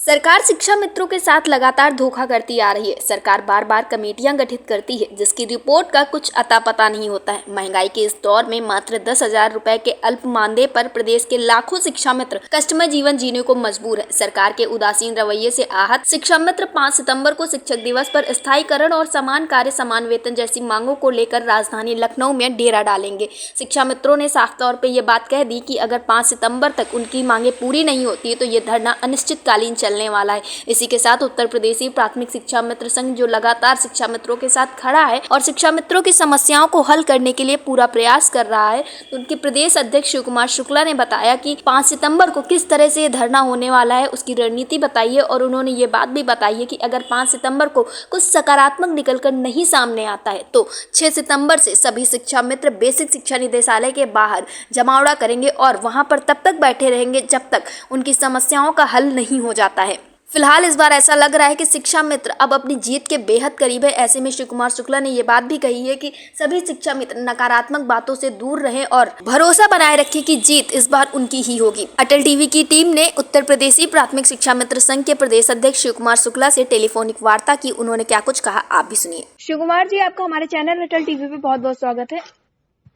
सरकार शिक्षा मित्रों के साथ लगातार धोखा करती आ रही है। सरकार बार बार कमेटियां गठित करती है जिसकी रिपोर्ट का कुछ अता पता नहीं होता है। महंगाई के इस दौर में मात्र 10,000 रुपए के अल्प मानदेय पर प्रदेश के लाखों शिक्षा मित्र कष्टमय जीवन जीने को मजबूर है। सरकार के उदासीन रवैये से आहत शिक्षा मित्र 5 सितंबर को शिक्षक दिवस पर स्थायीकरण और समान कार्य समान वेतन जैसी मांगों को लेकर राजधानी लखनऊ में डेरा डालेंगे। शिक्षा मित्रों ने साफ तौर पर यह बात कह दी कि अगर 5 सितंबर तक उनकी मांगे पूरी नहीं होती तो ये धरना अनिश्चितकालीन चलने वाला है। इसी के साथ उत्तर प्रदेशी प्राथमिक शिक्षा मित्र संघ जो लगातार शिक्षा मित्रों के साथ खड़ा है और शिक्षा मित्रों की समस्याओं को हल करने के लिए पूरा प्रयास कर रहा है, उनके प्रदेश अध्यक्ष शिवकुमार शुक्ला ने बताया कि 5 सितंबर को किस तरह से धरना होने वाला है, उसकी रणनीति बताई है और उन्होंने ये बात भी बताई है कि अगर 5 सितंबर को कुछ सकारात्मक निकलकर नहीं सामने आता है तो 6 सितंबर से सभी शिक्षा मित्र बेसिक शिक्षा निदेशालय के बाहर जमावड़ा करेंगे और वहां पर तब तक बैठे रहेंगे जब तक उनकी समस्याओं का हल नहीं हो जाता है। फिलहाल इस बार ऐसा लग रहा है कि शिक्षा मित्र अब अपनी जीत के बेहद करीब है। ऐसे में शिवकुमार शुक्ला ने ये बात भी कही है कि सभी शिक्षा मित्र नकारात्मक बातों से दूर रहें और भरोसा बनाए रखें कि जीत इस बार उनकी ही होगी। अटल टीवी की टीम ने उत्तर प्रदेशी प्राथमिक शिक्षा मित्र संघ के प्रदेश अध्यक्ष शिवकुमार शुक्ला से टेलीफोनिक वार्ता की। उन्होंने क्या कुछ कहा, आप भी सुनिए। शिवकुमार जी, आपका हमारे चैनल अटल टीवी पे बहुत बहुत स्वागत है।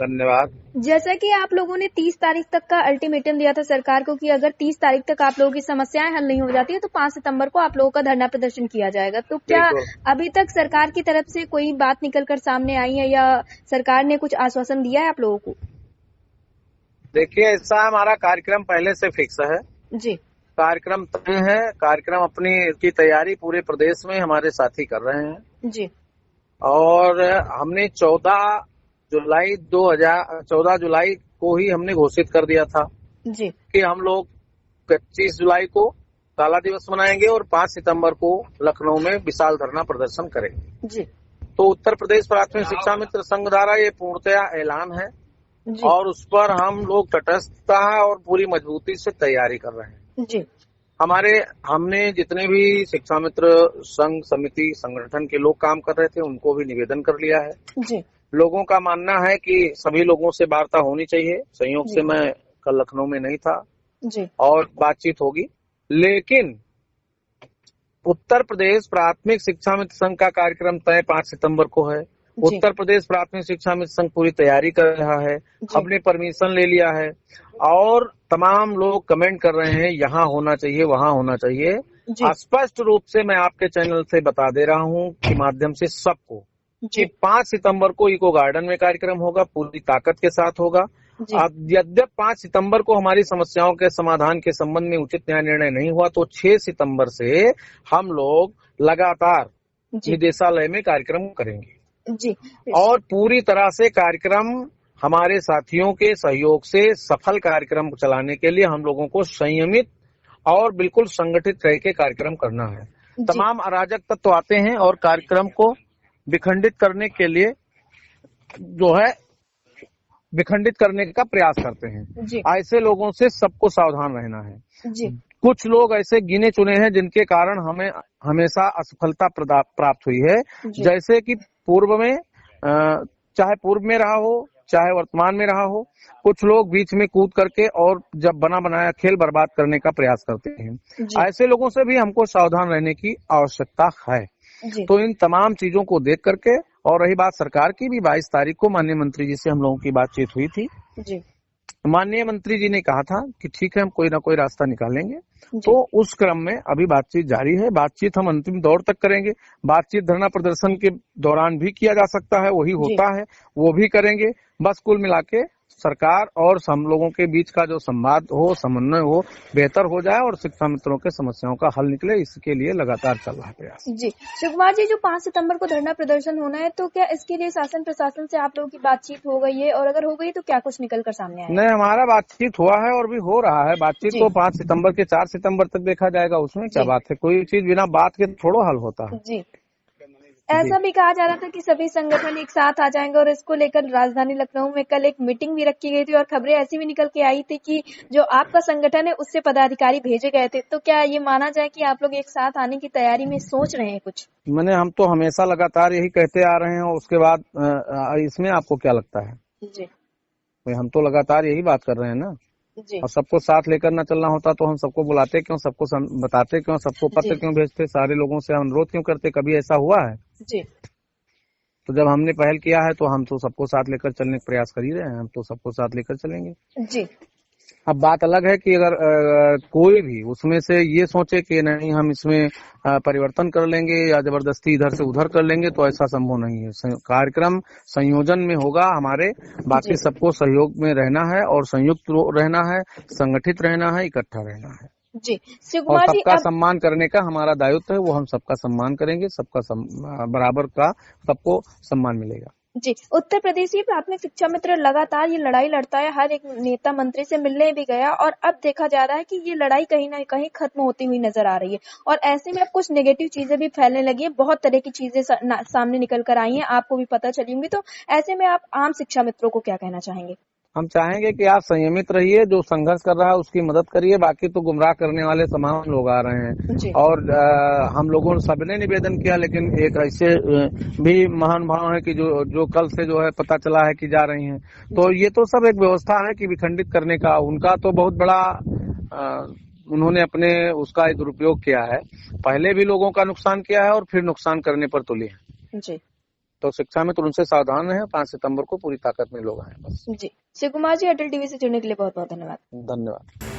धन्यवाद। जैसा कि आप लोगों ने 30 तारीख तक का अल्टीमेटम दिया था सरकार को कि अगर 30 तारीख तक आप लोगों की समस्याएं हल नहीं हो जाती है तो 5 सितंबर को आप लोगों का धरना प्रदर्शन किया जाएगा। तो क्या अभी तक सरकार की तरफ से कोई बात निकलकर सामने आई है या सरकार ने कुछ आश्वासन दिया है आप लोगों को? देखिए, ऐसा हमारा कार्यक्रम पहले से फिक्स है जी। कार्यक्रम तय है। कार्यक्रम अपनी की तैयारी पूरे प्रदेश में हमारे साथी कर रहे हैं जी। और हमने 14 जुलाई को ही हमने घोषित कर दिया था जी कि हम लोग 25 जुलाई को काला दिवस मनाएंगे और 5 सितंबर को लखनऊ में विशाल धरना प्रदर्शन करेंगे जी। तो उत्तर प्रदेश प्राथमिक शिक्षा मित्र संघ द्वारा ये पूर्णतया ऐलान है जी और उस पर हम लोग तटस्थता और पूरी मजबूती से तैयारी कर रहे हैं। जी। हमने जितने भी शिक्षा मित्र संघ समिति संगठन के लोग काम कर रहे थे उनको भी निवेदन कर लिया है। जी। लोगों का मानना है कि सभी लोगों से वार्ता होनी चाहिए। संयोग से मैं कल लखनऊ में नहीं था जी और बातचीत होगी, लेकिन उत्तर प्रदेश प्राथमिक शिक्षा मित्र संघ का कार्यक्रम तय 5 सितंबर को है। उत्तर प्रदेश प्राथमिक शिक्षा मित्र संघ पूरी तैयारी कर रहा है, हमने परमिशन ले लिया है और तमाम लोग कमेंट कर रहे हैं यहाँ होना चाहिए वहाँ होना चाहिए। स्पष्ट रूप से मैं आपके चैनल से बता दे रहा हूँ कि माध्यम से सबको कि 5 सितंबर को इको गार्डन में कार्यक्रम होगा, पूरी ताकत के साथ होगा। अब यद्यप 5 सितंबर को हमारी समस्याओं के समाधान के संबंध में उचित न्याय निर्णय नहीं हुआ तो 6 सितंबर से हम लोग लगातार निदेशालय में कार्यक्रम करेंगे जी और पूरी तरह से कार्यक्रम हमारे साथियों के सहयोग से सफल कार्यक्रम चलाने के लिए हम लोगों को संयमित और बिल्कुल संगठित रह के कार्यक्रम करना है। तमाम अराजक तत्व आते हैं और कार्यक्रम को विखंडित करने के लिए विखंडित करने का प्रयास करते हैं। ऐसे लोगों से सबको सावधान रहना है। जी। कुछ लोग ऐसे गिने चुने हैं जिनके कारण हमें हमेशा असफलता प्राप्त हुई है, जैसे कि पूर्व में चाहे पूर्व में रहा हो चाहे वर्तमान में रहा हो, कुछ लोग बीच में कूद करके और जब बना बनाया खेल बर्बाद करने का प्रयास करते हैं। ऐसे लोगों से भी हमको सावधान रहने की आवश्यकता है। तो इन तमाम चीजों को देख करके, और रही बात सरकार की भी, 22 तारीख को माननीय मंत्री जी से हम लोगों की बातचीत हुई थी। माननीय मंत्री जी ने कहा था कि ठीक है हम कोई ना कोई रास्ता निकालेंगे। तो उस क्रम में अभी बातचीत जारी है। बातचीत हम अंतिम दौर तक करेंगे। बातचीत धरना प्रदर्शन के दौरान भी किया जा सकता है, वही होता है, वो भी करेंगे। बस कुल मिला के सरकार और हम लोगों के बीच का जो संवाद हो, समन्वय हो, बेहतर हो जाए और शिक्षा मित्रों के समस्याओं का हल निकले, इसके लिए लगातार चल रहा है प्रयास। जी शिवकुमार जी, जो 5 सितंबर को धरना प्रदर्शन होना है तो क्या इसके लिए शासन प्रशासन से आप लोगों की बातचीत हो गई है और अगर हो गई तो क्या कुछ निकल कर सामने आया? नहीं, हमारा बातचीत हुआ है और भी हो रहा है। बातचीत तो 5 सितंबर के 4 सितंबर तक देखा जाएगा, उसमें क्या बात है। कोई चीज बिना बात के थोड़ा हल होता है। जी। ऐसा भी कहा जा रहा था कि सभी संगठन एक साथ आ जाएंगे और इसको लेकर राजधानी लखनऊ में कल एक मीटिंग भी रखी गई थी और खबरें ऐसी भी निकल के आई थी कि जो आपका संगठन है उससे पदाधिकारी भेजे गए थे। तो क्या ये माना जाए कि आप लोग एक साथ आने की तैयारी में सोच रहे हैं कुछ? हम तो हमेशा लगातार यही कहते आ रहे हैं और उसके बाद इसमें आपको क्या लगता है? जी हम तो लगातार यही बात कर रहे हैं ना। जी और सबको साथ लेकर ना चलना होता तो हम सबको बुलाते क्यों, सबको बताते क्यों, सबको पत्र जी क्यों भेजते, सारे लोगों से अनुरोध क्यों करते, कभी ऐसा हुआ है? जी तो जब हमने पहल किया है तो हम तो सबको साथ लेकर चलने का प्रयास कर ही रहे हैं, हम तो सबको साथ लेकर चलेंगे। जी अब बात अलग है कि अगर कोई भी उसमें से ये सोचे कि नहीं हम इसमें परिवर्तन कर लेंगे या जबरदस्ती इधर से उधर कर लेंगे, तो ऐसा संभव नहीं है। कार्यक्रम संयोजन में होगा हमारे, बाकी जी सबको सहयोग में रहना है और संयुक्त रहना है, संगठित रहना है, इकट्ठा रहना है जी शिव और कुमार जी, सबका अब सम्मान करने का हमारा दायित्व है। वो हम सबका सम्मान करेंगे, बराबर का सबको सम्मान मिलेगा। जी उत्तर प्रदेश की प्राथमिक शिक्षा मित्र लगातार ये लड़ाई लड़ता है, हर एक नेता मंत्री से मिलने भी गया और अब देखा जा रहा है कि ये लड़ाई कहीं ना कहीं खत्म होती हुई नजर आ रही है और ऐसे में अब कुछ नेगेटिव चीजें भी फैलने लगी है, बहुत तरह की चीजें सामने निकल कर आई हैं, आपको भी पता चली होंगी। तो ऐसे में आप आम शिक्षा मित्रों को क्या कहना चाहेंगे? हम चाहेंगे कि आप संयमित रहिए, जो संघर्ष कर रहा है उसकी मदद करिए, बाकी तो गुमराह करने वाले तमाम लोग आ रहे हैं। जी और हम लोगों ने सबने निवेदन किया, लेकिन एक ऐसे भी महान भाव है कि जो कल से जो है पता चला है कि जा रही हैं, तो ये तो सब एक व्यवस्था है कि विखंडित करने का, उनका तो बहुत बड़ा उन्होंने अपने उसका दुरुपयोग किया है। पहले भी लोगों का नुकसान किया है और फिर नुकसान करने पर तुले हैं। जी तो शिक्षा में तो उनसे सावधान रहे, 5 सितंबर को पूरी ताकत में लोग आए बस। जी शिव कुमार जी, अटल टीवी से जुड़ने के लिए बहुत बहुत धन्यवाद। धन्यवाद।